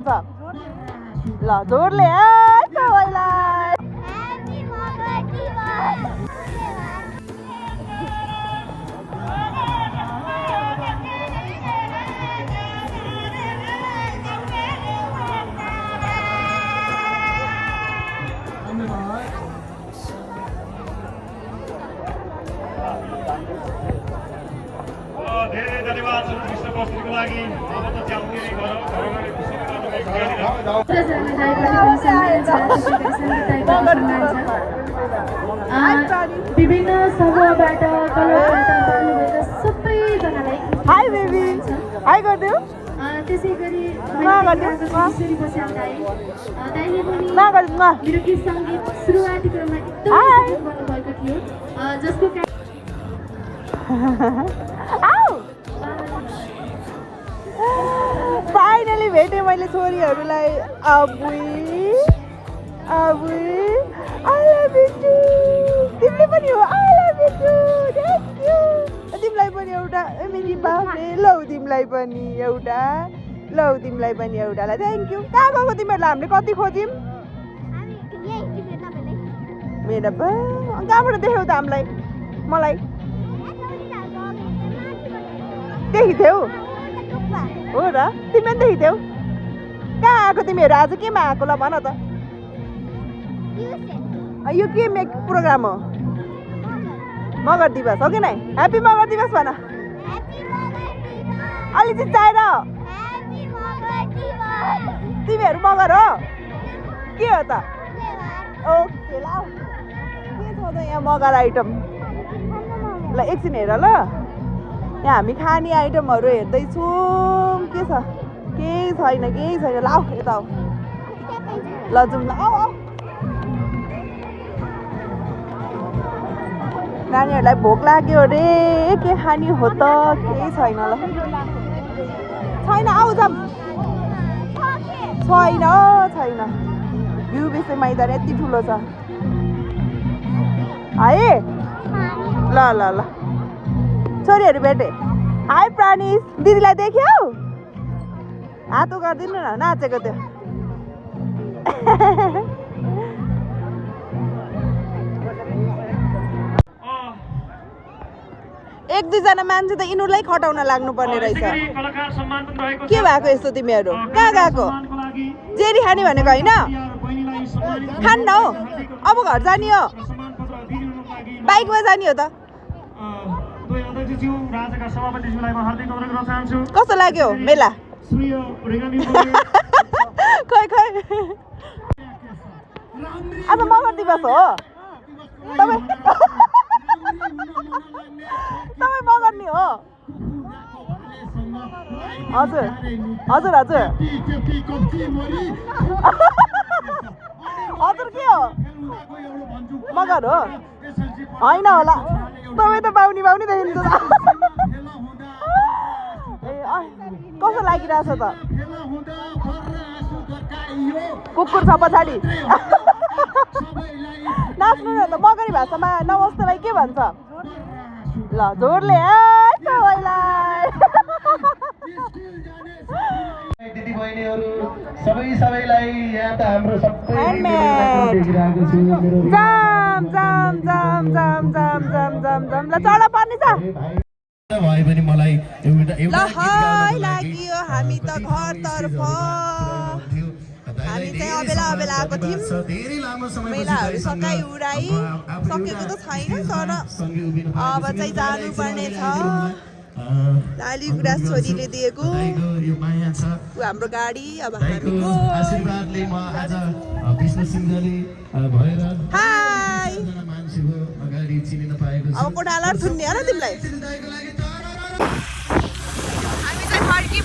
ल जोडले सबैलाई धेरै धन्यवाद कृष्ण बस्तीको लागि अब त च्याउने विभिन्न समूहबाट कलाकारबाट आउनुभएका सबैजनालाई हाई बेबी हाई गरिदेऊ त्यसै गरी मेरो गीत सङ्गीत सुरुवाती क्रममा एकदम गर्नुभएको थियो जसको फाइनली भेटेँ मैले छोरीहरूलाई अबुई अबुई आई लभ यु टु तिमीले पनि हो I love you too thank you तिमीलाई पनि एउटा मेरी बाबे लौ तिमीलाई पनि एउटा लौ तिमीलाई पनि एउटालाई थ्याङ्क यू कहाँ गएको तिमीहरूलाई हामीले कति खोज्यौँ मेरो बा कहाँबाट देख्यौ त हामीलाई मलाई देखिथ्यौ हो र तिमी पनि देखिथ्यौ कहाँ आएको तिमीहरू आज केमा आएको ल भन त यो के प्रोग्राम हो मगर दिवस हो कि नै ह्याप्पी मगर दिवस भन अलि चिच्चाएर तिमीहरू मगर हो के हो त ओके ल के छ त यहाँ मगर आइटम ल एकछिन हेर ल यहाँ हामी खाने आइटमहरू हेर्दैछौँ के छ केही छैन ल आऊ यता आऊ ल जाउँ ल आऊ आऊ नानीहरूलाई भोक लाग्यो अरे के खाने हो त केही छैन ल छैन आऊ जाऊँ छैन भ्यू बेसी मैदान यति ठुलो छ है ल ल ल छोरीहरू भेटे हाई प्राणिस दिदीलाई देख्यौ हात गरिदिनु न नाचेको त्यो एक दुईजना मान्छे त यिनीहरूलाई खटाउन लाग्नुपर्ने रहेछ के भएको यस्तो तिमीहरू कहाँ गएको जेरी खाने भनेको होइन खान्न हो अब घर जाने हो बाइकमा जाने हो त कस्तो लाग्यो मेला खै आज मगर दिवस हो तपाईँ मगर नि हो हजुर हजुर हजुर हजुर के हो मगर हो होइन होला तपाईँ त बाहुनी देखिन्छ कस्तो लागिरहेछ त कुकुर छ पछाडि नाच्नु न त मगरी भाषामा नमस्तेलाई के भन्छ ल जोडले सबैलाई दिदी बहिनीहरू सबैलाई यहाँ त हाम्रो सबै ल चढा पर्ने छ भए पनि मलाई ल हाय लाग्यो हामी त घरतर्फ हामी चाहिँ अबेला आएको थियौँ मेलाहरू सकाइ उडाइ सकेको त छैन तर अब चाहिँ जानुपर्ने छ लाली गुराँस छोरीले दिएको हाम्रो गाडी अब हामी हाय अब कोठाला थुन्ने हो र तिमीलाई हामी चाहिँ फर्किम